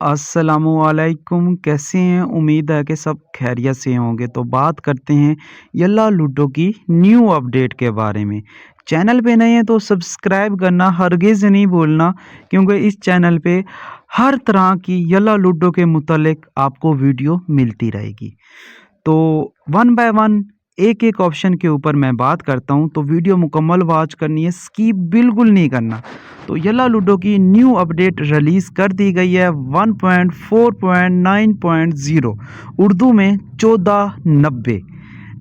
अस्सलामुअलैकुम, कैसे हैं? उम्मीद है कि सब खैरियत से होंगे। तो बात करते हैं यल्ला लूडो की न्यू अपडेट के बारे में। चैनल पे नए हैं तो सब्सक्राइब करना हरगिज़ नहीं भूलना, क्योंकि इस चैनल पे हर तरह की यल्ला लूडो के मुतालिक आपको वीडियो मिलती रहेगी। तो वन बाय वन एक-एक ऑप्शन के ऊपर मैं बात करता हूँ, तो वीडियो मुकम्मल वॉच करनी है, स्किप बिल्कुल नहीं करना। तो यल्ला लूडो की न्यू अपडेट रिलीज़ कर दी गई है 1.4.9.0 उर्दू में 1490।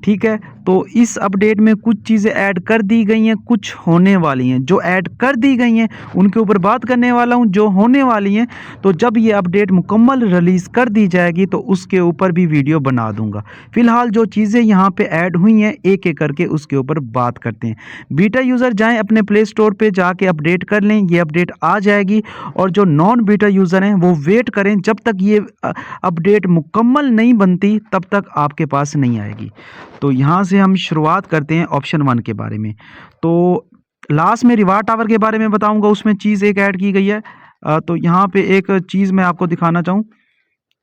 ठीक है, तो इस अपडेट में कुछ चीज़ें ऐड कर दी गई हैं, कुछ होने वाली हैं। जो ऐड कर दी गई हैं उनके ऊपर बात करने वाला हूँ, जो होने वाली हैं तो जब ये अपडेट मुकम्मल रिलीज़ कर दी जाएगी तो उसके ऊपर भी वीडियो बना दूंगा। फ़िलहाल जो चीज़ें यहाँ पे ऐड हुई हैं एक एक करके उसके ऊपर बात करते हैं। बीटा यूज़र जाएँ अपने प्ले स्टोर पे जाके अपडेट कर लें, ये अपडेट आ जाएगी। और जो नॉन बीटा यूज़र हैं वो वेट करें, जब तक ये अपडेट मुकम्मल नहीं बनती तब तक आपके पास नहीं आएगी। तो यहाँ से हम शुरुआत करते हैं ऑप्शन 1 के बारे में। तो लास्ट में रिवार्ड टावर के बारे में बताऊँगा, उसमें चीज़ एक ऐड की गई है। तो यहाँ पे एक चीज़ मैं आपको दिखाना चाहूँ,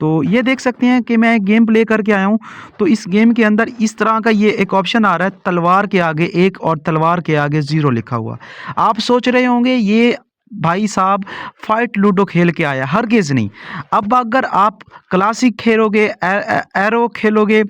तो ये देख सकते हैं कि मैं गेम प्ले करके आया हूँ। तो इस गेम के अंदर इस तरह का ये एक ऑप्शन आ रहा है, तलवार के आगे 1 और तलवार के आगे 0 लिखा हुआ। आप सोच रहे होंगे ये भाई साहब फाइट लूडो खेल के आया, हरगिज़ नहीं। अब अगर आप क्लासिक खेलोगे, एरो खेलोगे,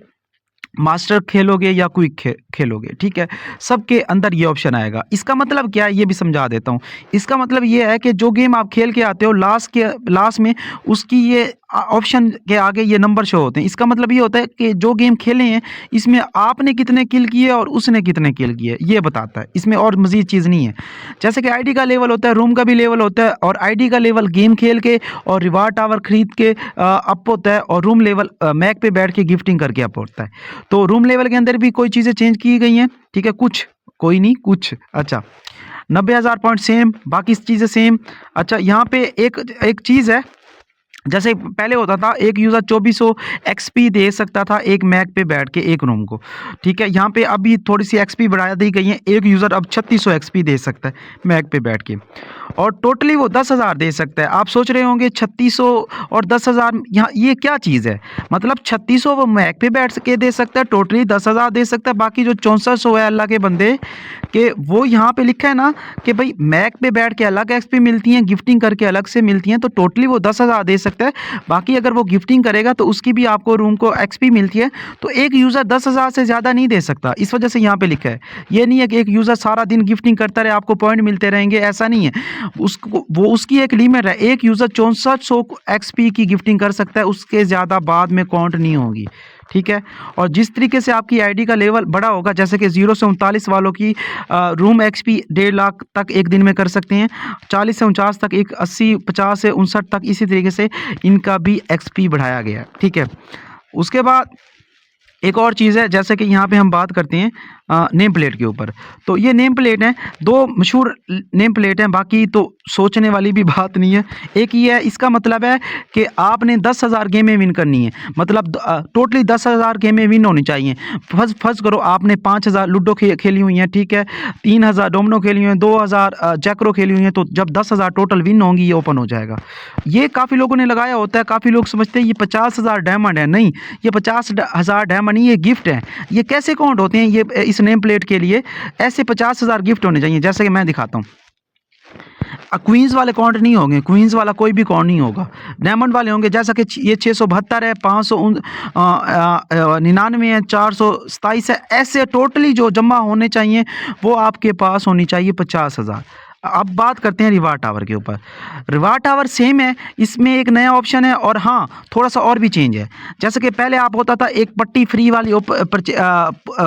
मास्टर खेलोगे या क्विक खेलोगे, ठीक है, सबके अंदर ये ऑप्शन आएगा। इसका मतलब क्या है ये भी समझा देता हूँ। इसका मतलब ये है कि जो गेम आप खेल के आते हो लास्ट में उसकी ये ऑप्शन के आगे ये नंबर शो होते हैं। इसका मतलब ये होता है कि जो गेम खेले हैं इसमें आपने कितने किल किए और उसने कितने किल किए, ये बताता है। इसमें और मज़ीद चीज़ नहीं है। जैसे कि आईडी का लेवल होता है, रूम का भी लेवल होता है, और आईडी का लेवल गेम खेल के और रिवार्ड टावर खरीद के अप होता है, और रूम लेवल मैक पे बैठ के गिफ्टिंग करके अप होता है। तो रूम लेवल के अंदर भी कोई चीज़ें चेंज की गई हैं, ठीक है, कुछ, कोई नहीं कुछ। अच्छा, 90,000 पॉइंट सेम, बाकी चीज़ें सेम। अच्छा, यहाँ पे एक एक चीज़ है, जैसे पहले होता था एक यूज़र 2400 एक्सपी दे सकता था एक मैक पे बैठ के एक रूम को, ठीक है। यहाँ पे अभी थोड़ी सी एक्सपी बढ़ा दी गई है, एक यूज़र अब 3600 एक्सपी दे सकता है मैक पे बैठ के, और टोटली वो 10,000 दे सकता है। आप सोच रहे होंगे 3600 और 10,000 यहाँ ये क्या चीज़ है? मतलब 3600 वो मैक पे बैठ के दे सकता है, टोटली 10,000 दे सकता है, बाकी जो 6400 है अल्लाह के बंदे कि वो यहाँ पे लिखा है ना कि भाई मैक पे बैठ के अलग एक्सपी मिलती हैं, गिफ्टिंग करके अलग से मिलती हैं, तो टोटली वो 10,000 दे सकता है। बाकी अगर वो गिफ्टिंग करेगा तो उसकी भी आपको रूम को एक्सपी मिलती है। तो एक यूज़र 10,000 से ज़्यादा नहीं दे सकता, इस वजह से यहाँ पे लिखा है। ये नहीं है कि एक यूज़र सारा दिन गिफ्टिंग करता रहे आपको पॉइंट मिलते रहेंगे, ऐसा नहीं है। उसको वो उसकी एक लिमिट है, एक यूज़र 6400 एक्सपी की गिफ्टिंग कर सकता है, उसके ज़्यादा बाद में काउंट नहीं होगी, ठीक है। और जिस तरीके से आपकी आईडी का लेवल बड़ा होगा, जैसे कि 0 से 39 वालों की रूम एक्सपी 1.5 लाख तक एक दिन में कर सकते हैं, 40 से 49 तक एक 80, 50 से 59 तक, इसी तरीके से इनका भी एक्सपी बढ़ाया गया, ठीक है। उसके बाद एक और चीज़ है, जैसे कि यहाँ पे हम बात करते हैं नेम प्लेट के ऊपर। तो ये नेम प्लेट हैं, दो मशहूर नेम प्लेट हैं, बाकी तो सोचने वाली भी बात नहीं है। एक ये है, इसका मतलब है कि आपने 10,000 गेमें विन करनी है, मतलब टोटली 10,000 गेमें विन होनी चाहिए। फर्ज करो आपने 5,000 लूडो खेली हुई हैं, ठीक है, 3,000 डोमिनो खेली हुई हैं, 2,000 जैकरो खेली हुई हैं, तो जब 10,000 टोटल विन होंगी ये ओपन हो जाएगा। ये काफ़ी लोगों ने लगाया होता है, काफ़ी लोग समझते हैं ये 50,000 डायमंड है। नहीं, ये 50,000 डायमंड नहीं, ये गिफ्ट है। ये कैसे काउंट होते हैं? ये इस नेम प्लेट के लिए ऐसे 50,000 गिफ्ट होने चाहिए, जैसे कि मैं दिखाता हूँ। क्वींस वाले काउंट नहीं होंगे, क्वींस वाला कोई भी काउंट नहीं होगा, डायमंड वाले होंगे। जैसा कि ये 672 है, 599 है, 427 है, ऐसे टोटली जो जमा होने चाहिए वो आपके पास होनी चाहिए 50,000। अब बात करते हैं रिवार्ड टावर के ऊपर। रिवार्ड टावर सेम है, इसमें एक नया ऑप्शन है, और हाँ थोड़ा सा और भी चेंज है। जैसे कि पहले आप होता था एक पट्टी फ्री वाली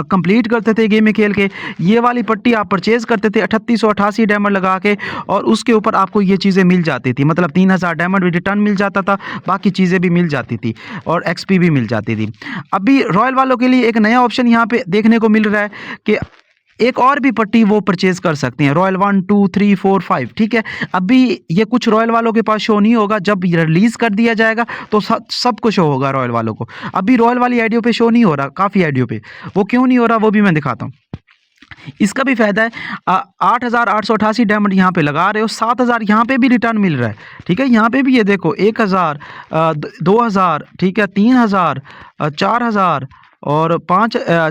कंप्लीट करते थे गेम में खेल के, ये वाली पट्टी आप परचेज करते थे 3888 डायमंड लगा के, और उसके ऊपर आपको ये चीज़ें मिल जाती थी, मतलब 3,000 डायमंड भी रिटर्न मिल जाता था, बाकी चीज़ें भी मिल जाती थी, और एक्सपी भी मिल जाती थी। अभी रॉयल वालों के लिए एक नया ऑप्शन यहाँ पे देखने को मिल रहा है कि एक और भी पट्टी वो परचेज कर सकते हैं, रॉयल 1 2 3 4 5, ठीक है। अभी ये कुछ रॉयल वालों के पास शो नहीं होगा, जब रिलीज कर दिया जाएगा तो सबको शो होगा रॉयल वालों को। अभी रॉयल वाली आईडियो पे शो नहीं हो रहा, काफ़ी आईडियो पे। वो क्यों नहीं हो रहा वो भी मैं दिखाता हूँ। इसका भी फ़ायदा है। 8,888 डायमंड यहाँ पे लगा रहे हो, 7,000 यहाँ पे भी रिटर्न मिल रहा है। ठीक है, यहाँ पे भी ये देखो 1,000, 2,000, ठीक है, 3,000, 4,000 और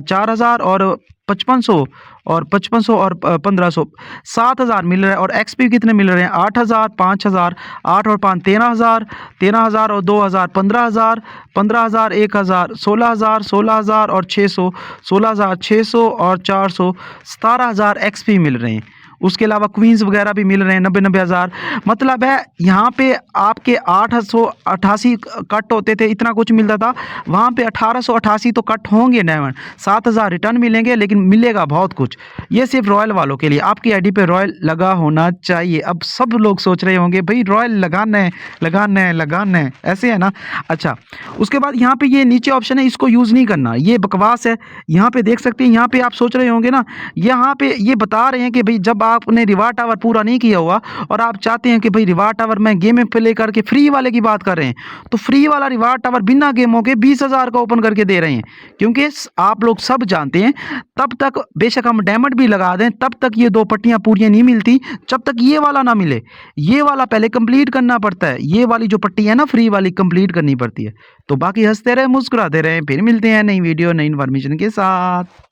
4,000 और 5,500 और 5,500 और 1,500, 7,000 मिल रहा है। और एक्सपी कितने मिल रहे हैं? 8,000, 5,000, 8 और 5 13,000, 13,000 और 2,000 15,000, 15,000, 1,000 16,000, 16,000 और 600, 16,000, 600 और 400, 17,000 एक्सपी मिल रहे हैं। उसके अलावा क्वींस वगैरह भी मिल रहे हैं 90-90 हज़ार। मतलब है यहाँ पे आपके 888 कट होते थे, इतना कुछ मिलता था, वहाँ पे 1888 तो कट होंगे डायमंड, 7,000 रिटर्न मिलेंगे, लेकिन मिलेगा बहुत कुछ। ये सिर्फ रॉयल वालों के लिए, आपकी आईडी पे रॉयल लगा होना चाहिए। अब सब लोग सोच रहे होंगे भाई रॉयल लगाना है, लगाना है, लगाना है, ऐसे है ना। अच्छा, उसके बाद यहाँ पे ये नीचे ऑप्शन है, इसको यूज़ नहीं करना, ये बकवास है। यहाँ पे देख सकते हैं, यहाँ पे आप सोच रहे होंगे ना, यहाँ पे ये बता रहे हैं कि भाई जब आपने रिवार्ड टावर पूरा नहीं किया हुआ और आप चाहते हैं कि भाई रिवार्ड टावर में गेम पे ले करके फ्री वाले की बात कर रहे हैं, तो फ्री वाला रिवार्ड टावर बिना गेमों के 20,000 का ओपन करके दे रहे हैं। क्योंकि आप लोग सब जानते हैं, तब तक बेशक हम डायमंड भी लगा दें, तब तक ये 2 पट्टियां पूरी नहीं मिलती जब तक ये वाला ना मिले। ये वाला पहले कंप्लीट करना पड़ता है, ये वाली जो पट्टी है ना फ्री वाली, कंप्लीट करनी पड़ती है। तो बाकी हंसते रहे, मुस्कुराते रहे, फिर मिलते हैं नई वीडियो नई इन्फॉर्मेशन के साथ।